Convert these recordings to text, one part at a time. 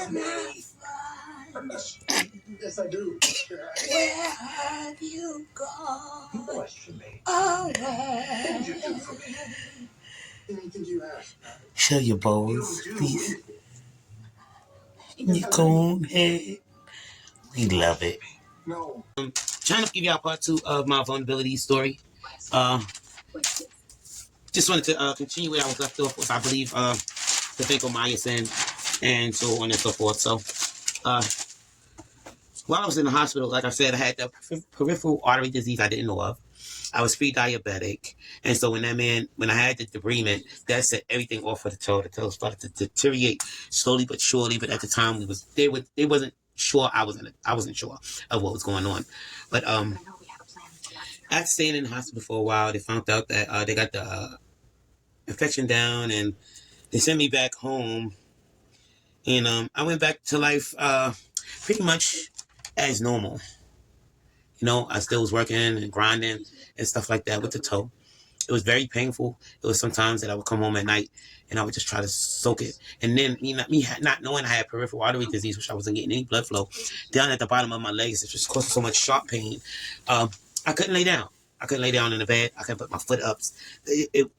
can I find you? Yes, I do. Where have you gone? You question me. Oh, what did you do for me? Anything you ask? Show your balls, please. You go ahead. We love it. No. Trying to give y'all part 2 of my vulnerability story. Just wanted to continue where I was left off with, I believe, the vancomycin and so on and so forth. So, while I was in the hospital, like I said, I had the peripheral artery disease I didn't know of. I was pre-diabetic. And so when I had the debridement, that set everything off for the toe. The toe started to deteriorate slowly but surely. But at the time, they wasn't sure I wasn't sure of what was going on. But after staying in the hospital for a while, they found out that they got the infection down, and they sent me back home. And I went back to life pretty much as normal. You know, I still was working and grinding and stuff like that with the toe. It was very painful. It was sometimes that I would come home at night and I would just try to soak it. And then me not knowing I had peripheral artery disease, which I wasn't getting any blood flow, down at the bottom of my legs, it just caused so much sharp pain. I couldn't lay down. I couldn't lay down in the bed. I couldn't put my foot up.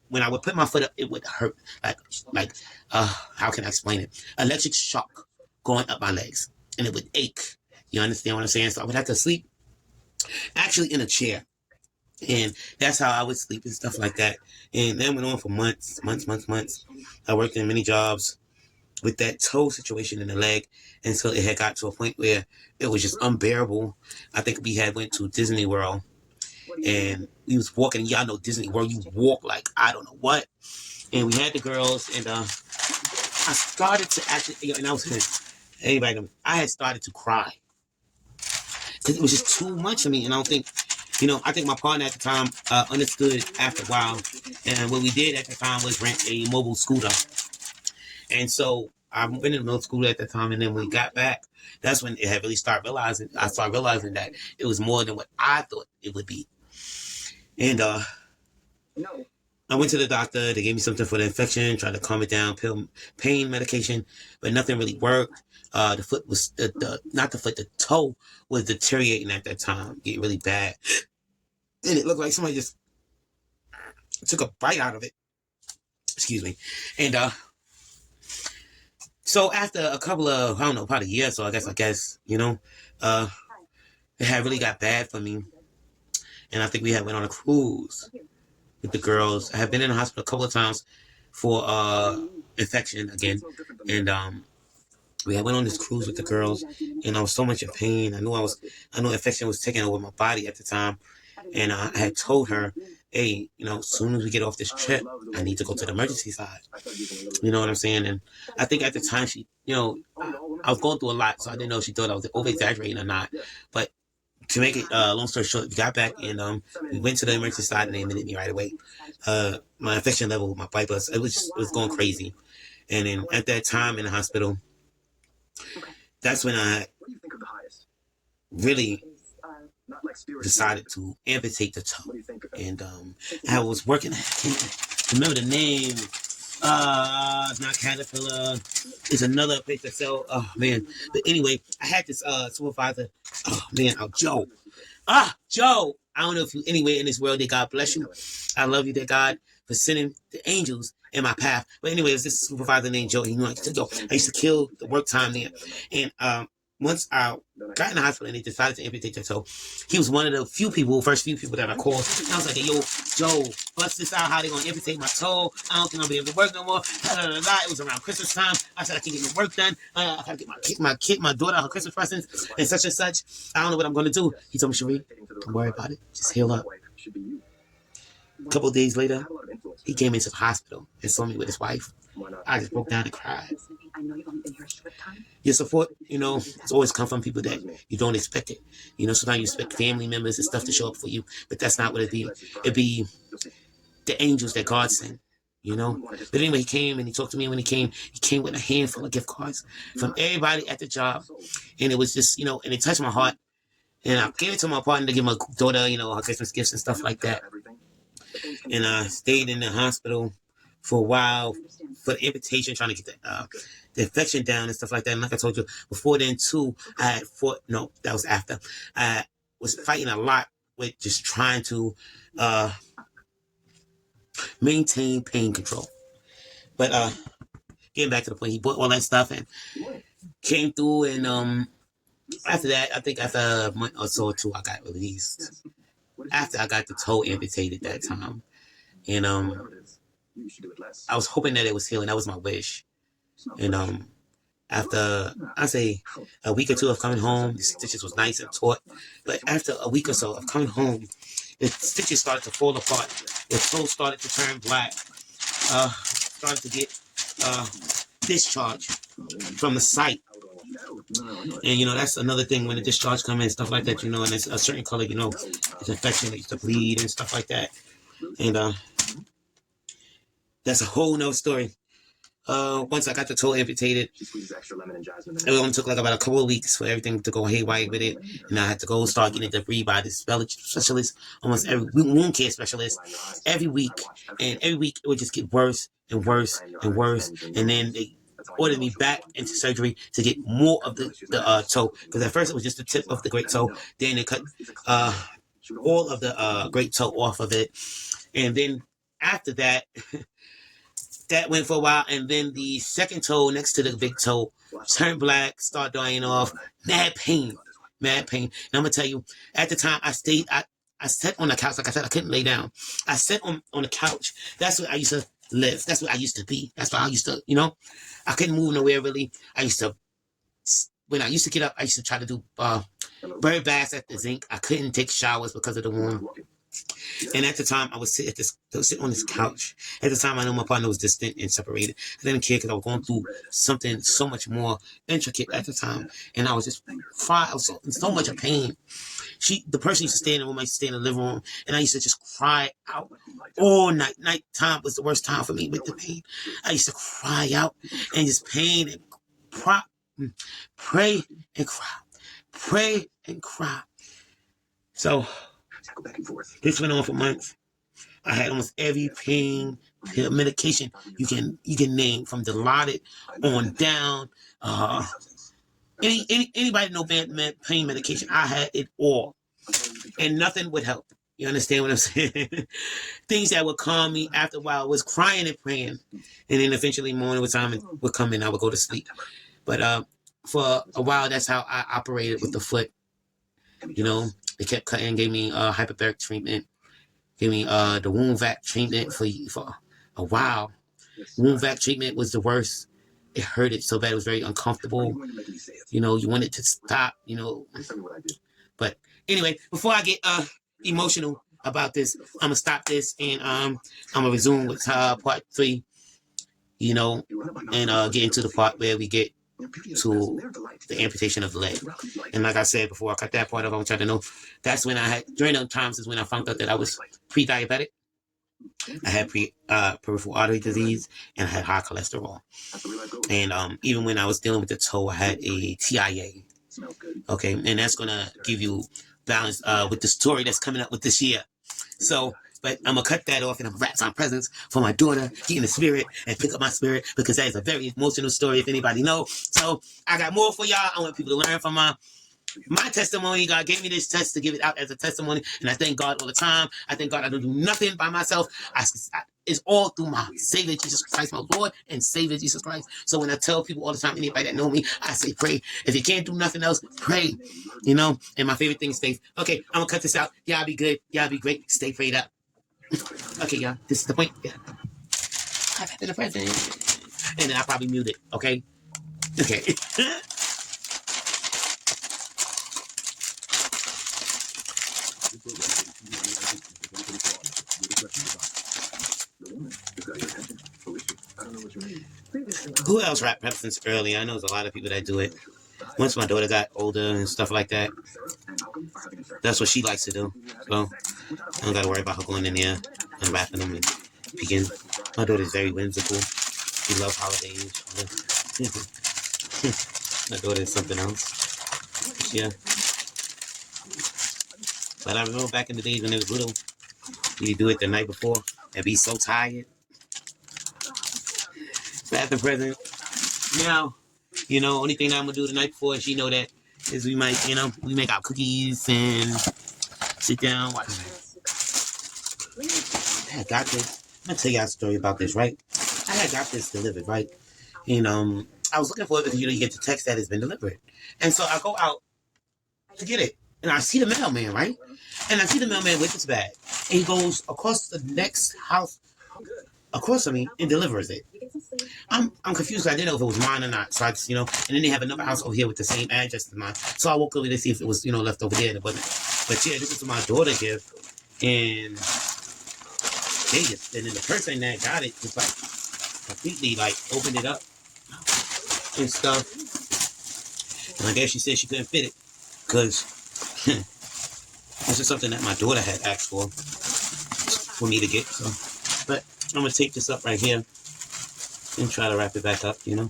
When I would put my foot up, it would hurt. How can I explain it? Electric shock going up my legs. And it would ache. You understand what I'm saying? So I would have to sleep actually in a chair. And that's how I would sleep and stuff like that. And that went on for months. I worked in many jobs with that toe situation in the leg. And so it had got to a point where it was just unbearable. I think we had went to Disney World. And we was walking. Y'all know Disney World. You walk like I don't know what. And we had the girls. And I started to actually, and I was I had started to cry. Because it was just too much for me. And I don't think, I think my partner at the time understood after a while. And what we did at the time was rent a mobile scooter. And so I went in the middle school at the time. And then when we got back, that's when it had really started realizing. I started realizing that it was more than what I thought it would be. And I went to the doctor. They gave me something for the infection, tried to calm it down, pain medication, but nothing really worked. The foot was the toe was deteriorating at that time, getting really bad. And it looked like somebody just took a bite out of it. Excuse me. And so after a couple of, I don't know, about a year or so, I guess, it had really got bad for me. And I think we had went on a cruise with the girls. I have been in the hospital a couple of times for infection again. And we had went on this cruise with the girls, and I was so much in pain. I knew infection was taking over my body at the time. And I had told her, hey, as soon as we get off this trip, I need to go to the emergency side. You know what I'm saying? And I think at the time she, I was going through a lot, so I didn't know if she thought I was over-exaggerating or not. But to make it long story short, we got back and we went to the emergency side and they admitted me right away. My infection level, my blood, it was going crazy. And then at that time in the hospital, that's when I really decided to amputate the toe. And I was working, I can't remember the name. It's not Caterpillar. It's another place that sell. Oh man! But anyway, I had this supervisor. Oh man, Joe. Joe. I don't know if you anywhere in this world that God bless you. I love you, that God for sending the angels in my path. But anyway, it was this supervisor named Joe. He knew I used to kill the work time there. And once I got in the hospital and they decided to amputate the toe, he was one of the first few people that I called. And I was like, hey, yo, Joe, bust this out, how they gonna amputate my toe? I don't think I'll be able to work no more. It was around Christmas time. I said I can't get my work done. I gotta get my daughter her Christmas presents and such and such. I don't know what I'm gonna do. He told me, Cherie, don't worry about it. Just heal up. A couple of days later, he came into the hospital and saw me with his wife. I just broke down and cried. Your support, it's always come from people that you don't expect it. Sometimes you expect family members and stuff to show up for you, but that's not what it be. It be the angels that God sent, But anyway, he came and he talked to me. And when he came with a handful of gift cards from everybody at the job. And it was just, and it touched my heart. And I gave it to my partner to give my daughter, her Christmas gifts and stuff like that. And I stayed in the hospital for a while for the amputation, trying to get the infection down and stuff like that. And like I told you before then too, I had fought. No, that was after. I was fighting a lot with just trying to maintain pain control. But getting back to the point, he bought all that stuff and came through. And after that, I think after a month or so or two, I got released. After I got the toe amputated that time, and I was hoping that it was healing. That was my wish. And after I say a week or two of coming home, the stitches was nice and taut. But after a week or so of coming home, the stitches started to fall apart. The toe started to turn black. Started to get discharge from the site. And you know, that's another thing when the discharge comes in and stuff like that, you know, and it's a certain color, you know, it's infection that used to bleed and stuff like that. And that's a whole nother story. Once I got the toe amputated, it only took like about a couple of weeks for everything to go haywire with it. And I had to go start getting it debriefed by this specialist, almost every wound care specialist, every week. And every week it would just get worse and worse and worse. And then they ordered me back into surgery to get more of the toe. Because at first it was just the tip of the great toe. Then they cut all of the great toe off of it. And then after that, that went for a while, and then the second toe next to the big toe turned black, started dying off. Mad pain. And I'm gonna tell you, at the time I sat on the couch. Like I said, I couldn't lay down. I sat on the couch. That's where I used to live. That's where I used to be. That's where I used to, you know, I couldn't move nowhere really. When I used to get up, I used to try to do bird baths at the zinc. I couldn't take showers because of the wound. And at the time, I would sit on this couch. At the time, I know my partner was distant and separated. I didn't care because I was going through something so much more intricate at the time. And I was just crying. I was in so much pain. The person used to stay in the room. I used to stay in the living room. And I used to just cry out all night. Nighttime was the worst time for me with the pain. I used to cry out and just pain and pray and cry. Pray and cry. So this went on for months. I had almost every pain medication you can name, from Dilaudid on down. Anybody know pain medication? I had it all, and nothing would help. You understand what I'm saying? Things that would calm me after a while was crying and praying, and then eventually morning time would come and I would go to sleep. But for a while, that's how I operated with the foot. You know, they kept cutting, gave me hyperbaric treatment, gave me the wound vac treatment for a while. Wound vac treatment was the worst. It hurted so bad. It was very uncomfortable. You know, you wanted to stop, you know. But anyway, before I get emotional about this, I'm going to stop this and I'm going to resume with part 3, you know, and get into the part where we get to the amputation of the leg. And like I said before I cut that part off, I want y'all to know that's when during those times is when I found out that I was pre-diabetic. I had peripheral artery disease and I had high cholesterol. And even when I was dealing with the toe, I had a TIA. Okay, and that's gonna give you balance with the story that's coming up with this year. So, but I'm going to cut that off and I'm going to wrap some presents for my daughter, get in the spirit and pick up my spirit, because that is a very emotional story, if anybody knows. So I got more for y'all. I want people to learn from my testimony. God gave me this test to give it out as a testimony, and I thank God all the time. I thank God I don't do nothing by myself. It's all through my Savior Jesus Christ, my Lord and Savior Jesus Christ. So when I tell people all the time, anybody that know me, I say pray. If you can't do nothing else, pray. You know, and my favorite thing is faith. Okay, I'm going to cut this out. Y'all be good. Y'all be great. Stay prayed up. Okay, y'all, this is the point. Yeah. I've had the present. And then I'll probably mute it, okay? Okay. Who else wrapped presents early? I know there's a lot of people that do it. Once my daughter got older and stuff like that, that's what she likes to do. So I don't got to worry about her going in there and wrapping them and picking. My daughter's very whimsical. She loves holidays. My daughter is something else. Yeah. But I remember back in the days when it was little, you'd do it the night before and be so tired. Birthday present. Now, only thing that I'm gonna do the night before, she know that, is we might, we make our cookies and sit down, watch. I had got this. I'm gonna tell y'all a story about this, right? I had got this delivered, right? And I was looking for it because you get the text that it's been delivered. And so I go out to get it. And I see the mailman, right? And I see the mailman with his bag. And he goes across the next house across from me and delivers it. I'm confused. I didn't know if it was mine or not. So I just, and then they have another house over here with the same address as mine. So I walked over to see if it was, left over there, and it wasn't. But yeah, this is my daughter gift. And and then the person that got it just like completely like opened it up and stuff. And I guess she said she couldn't fit it because this is something that my daughter had asked for me to get. So, but I'm gonna tape this up right here and try to wrap it back up. Where's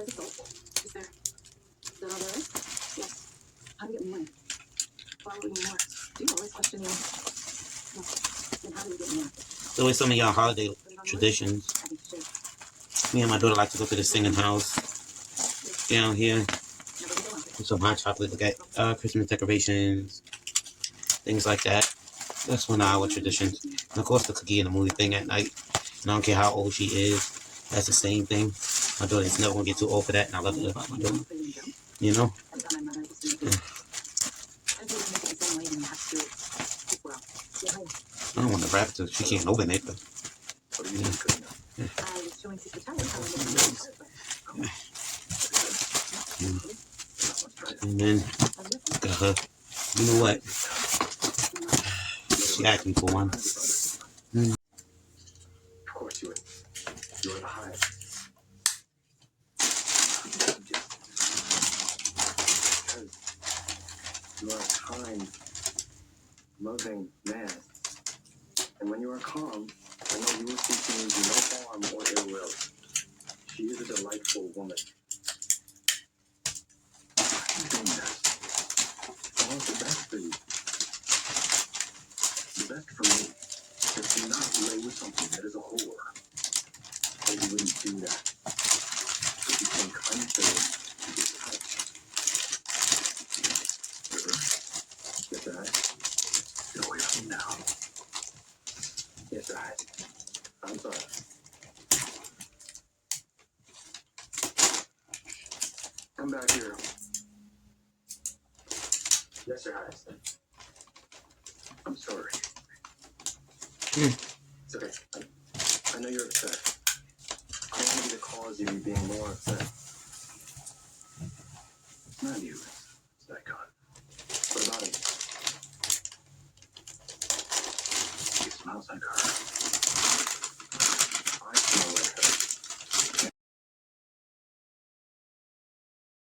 the soap? Is there? Is that all there is? Yes. How do you get more? Why would we need more? Do you always question me? No. Then how do we get more? So with some of y'all holiday traditions, me and my daughter like to go to the singing house down here. Some hot chocolate, look at Christmas decorations, things like that. That's one of our traditions. And of course the cookie and the movie thing at night. And I don't care how old she is, that's the same thing. My daughter's never gonna get too old for that, and I love it about my daughter. Yeah. I don't want to wrap it so she can't open it, but yeah. And then got her. You know what? She asked me for one. Of course you would. You are the highest. Because you are a kind, loving man. And when you are calm, I know you will see things you no harm or ill will. She is a delightful woman. I want the best for you. The best for me is to not lay with something that is a whore. But you wouldn't do that. It became unfair to get touched. Get that? Get away from me now. Yes, right. I'm sorry. Come back here. Yes, Your Highness. I'm sorry. It's okay. I know you're upset. I don't want to be the cause of you being more upset. Not you.